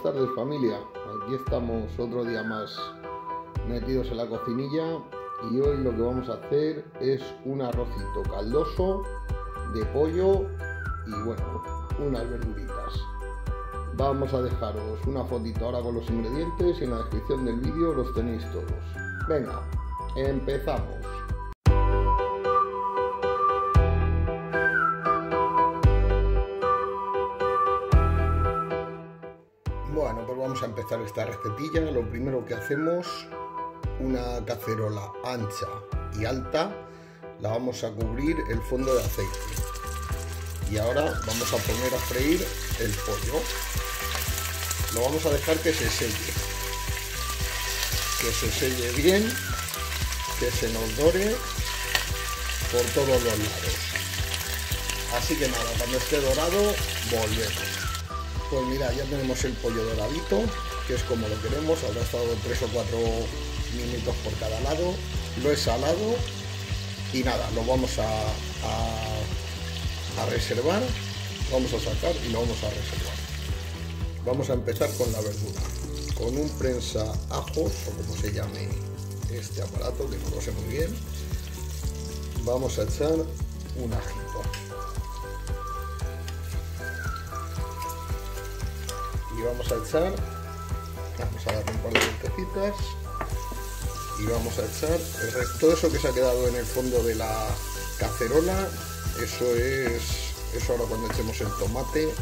Buenas tardes, familia. Aquí estamos otro día más metidos en la cocinilla y hoy lo que vamos a hacer es un arrocito caldoso de pollo y bueno, unas verduritas. Vamos a dejaros una fotito ahora con los ingredientes y en la descripción del vídeo los tenéis todos. Venga, empezamos. Bueno, pues vamos a empezar esta recetilla. Lo primero que hacemos, una cacerola ancha y alta, la vamos a cubrir el fondo de aceite. Y ahora vamos a poner a freír el pollo. Lo vamos a dejar que se selle bien, que se nos dore por todos los lados. Así que nada, cuando esté dorado, volvemos. Pues mira, ya tenemos el pollo doradito, que es como lo queremos. Habrá estado 3 o 4 minutos por cada lado. Lo he salado y nada, lo vamos a reservar. Vamos a sacar y lo vamos a reservar. Vamos a empezar con la verdura. Con un prensa ajos, o como se llame este aparato, que no lo sé muy bien, vamos a echar un ajito. Y vamos a echar, vamos a darle un par de vueltecitas y vamos a echar todo eso que se ha quedado en el fondo de la cacerola. Eso ahora cuando echemos el tomate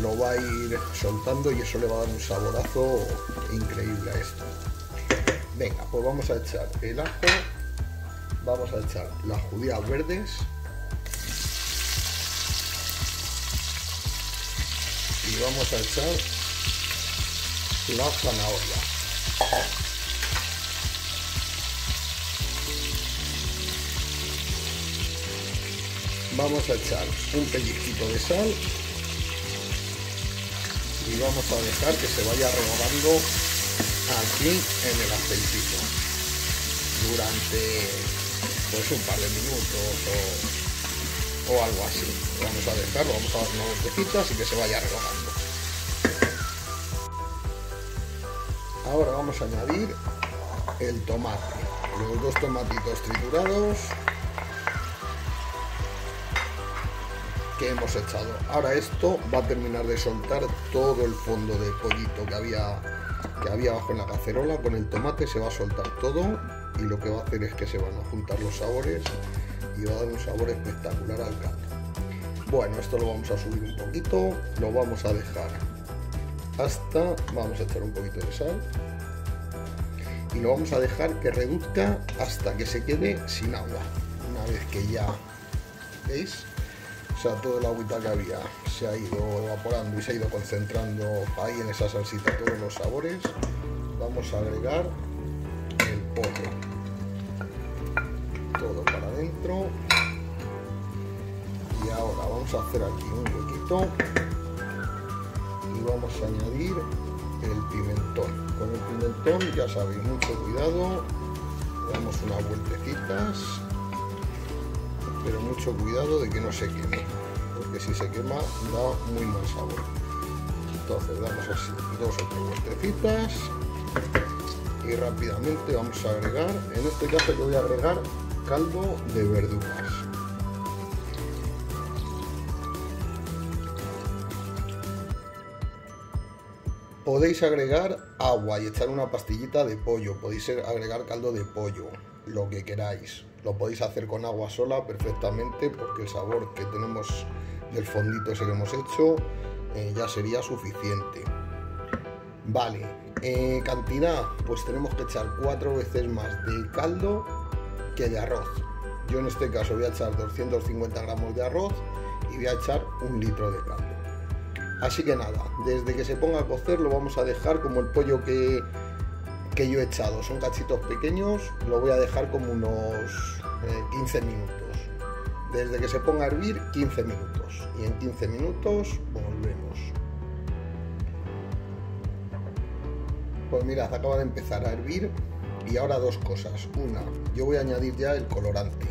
lo va a ir soltando y eso le va a dar un saborazo increíble a esto. Venga, pues vamos a echar el ajo, vamos a echar las judías verdes y vamos a echar la zanahoria. Vamos a echar un pellizquito de sal y vamos a dejar que se vaya rehogando aquí en el aceitito durante pues un par de minutos o algo así. Vamos a dejarlo, vamos a dar unas vueltecitas y que se vaya rehogando. Ahora vamos a añadir el tomate, los 2 tomatitos triturados que hemos echado. Ahora esto va a terminar de soltar todo el fondo de pollito que había abajo en la cacerola. Con el tomate se va a soltar todo y lo que va a hacer es que se van a juntar los sabores y va a dar un sabor espectacular al caldo. Bueno, esto lo vamos a subir un poquito, lo vamos a dejar vamos a echar un poquito de sal y lo vamos a dejar que reduzca hasta que se quede sin agua. Una vez que ya, ¿veis? O sea, toda la agüita que había se ha ido evaporando y se ha ido concentrando ahí en esa salsita todos los sabores. Vamos a agregar el pollo. Todo para adentro. Y ahora vamos a hacer aquí un huequito. Y vamos a añadir el pimentón. Con el pimentón, ya sabéis, mucho cuidado. Le damos unas vueltecitas. Pero mucho cuidado de que no se queme, porque si se quema da muy mal sabor. Entonces damos así 2 o 3 vueltecitas y rápidamente vamos a agregar, en este caso yo voy a agregar caldo de verduras. Podéis agregar agua y echar una pastillita de pollo, podéis agregar caldo de pollo, lo que queráis. Lo podéis hacer con agua sola perfectamente porque el sabor que tenemos del fondito ese que hemos hecho ya sería suficiente. Vale, cantidad, pues tenemos que echar 4 veces más de caldo que de arroz. Yo en este caso voy a echar 250 gramos de arroz y voy a echar 1 litro de caldo. Así que nada, desde que se ponga a cocer lo vamos a dejar como el pollo que yo he echado, son cachitos pequeños, lo voy a dejar como unos 15 minutos. Desde que se ponga a hervir, 15 minutos. Y en 15 minutos volvemos. Pues mirad, acaba de empezar a hervir. Y ahora 2 cosas. Una, yo voy a añadir ya el colorante.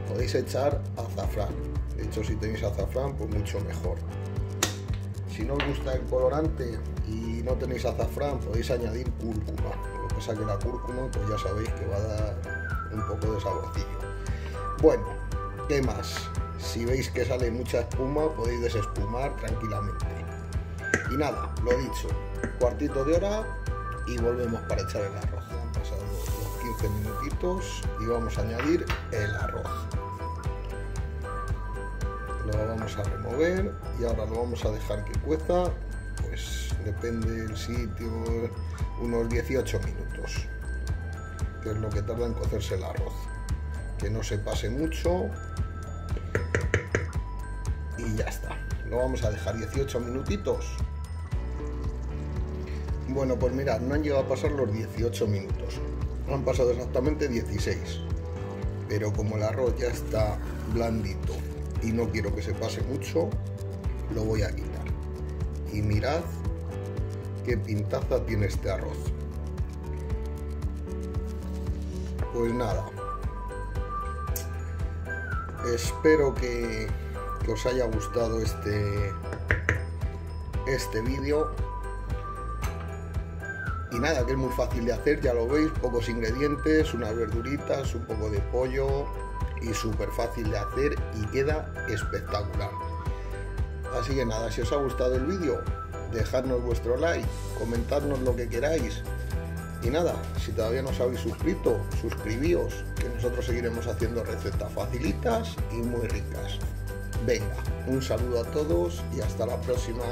Podéis echar azafrán. De hecho, si tenéis azafrán, pues mucho mejor. si no os gusta el colorante y no tenéis azafrán, podéis añadir cúrcuma. Lo que pasa que la cúrcuma, pues ya sabéis que va a dar un poco de saborcillo. Bueno, ¿qué más? Si veis que sale mucha espuma, podéis desespumar tranquilamente. Y nada, lo dicho, cuartito de hora y volvemos para echar el arroz. Han pasado los 15 minutitos y vamos a añadir el arroz. Lo vamos a remover y ahora lo vamos a dejar que cueza, pues depende del sitio, unos 18 minutos, que es lo que tarda en cocerse el arroz. Que no se pase mucho y ya está. Lo vamos a dejar 18 minutitos. Bueno, pues mirad, no han llegado a pasar los 18 minutos, han pasado exactamente 16, pero como el arroz ya está blandito y no quiero que se pase mucho, lo voy a quitar. Y mirad qué pintaza tiene este arroz. Pues nada, espero que os haya gustado este vídeo. Y nada, que es muy fácil de hacer, ya lo veis, pocos ingredientes, unas verduritas, un poco de pollo y súper fácil de hacer y queda espectacular. Así que nada, si os ha gustado el vídeo, dejadnos vuestro like, comentadnos lo que queráis. Y nada, si todavía no os habéis suscrito, suscribíos, que nosotros seguiremos haciendo recetas facilitas y muy ricas. Venga, un saludo a todos y hasta la próxima.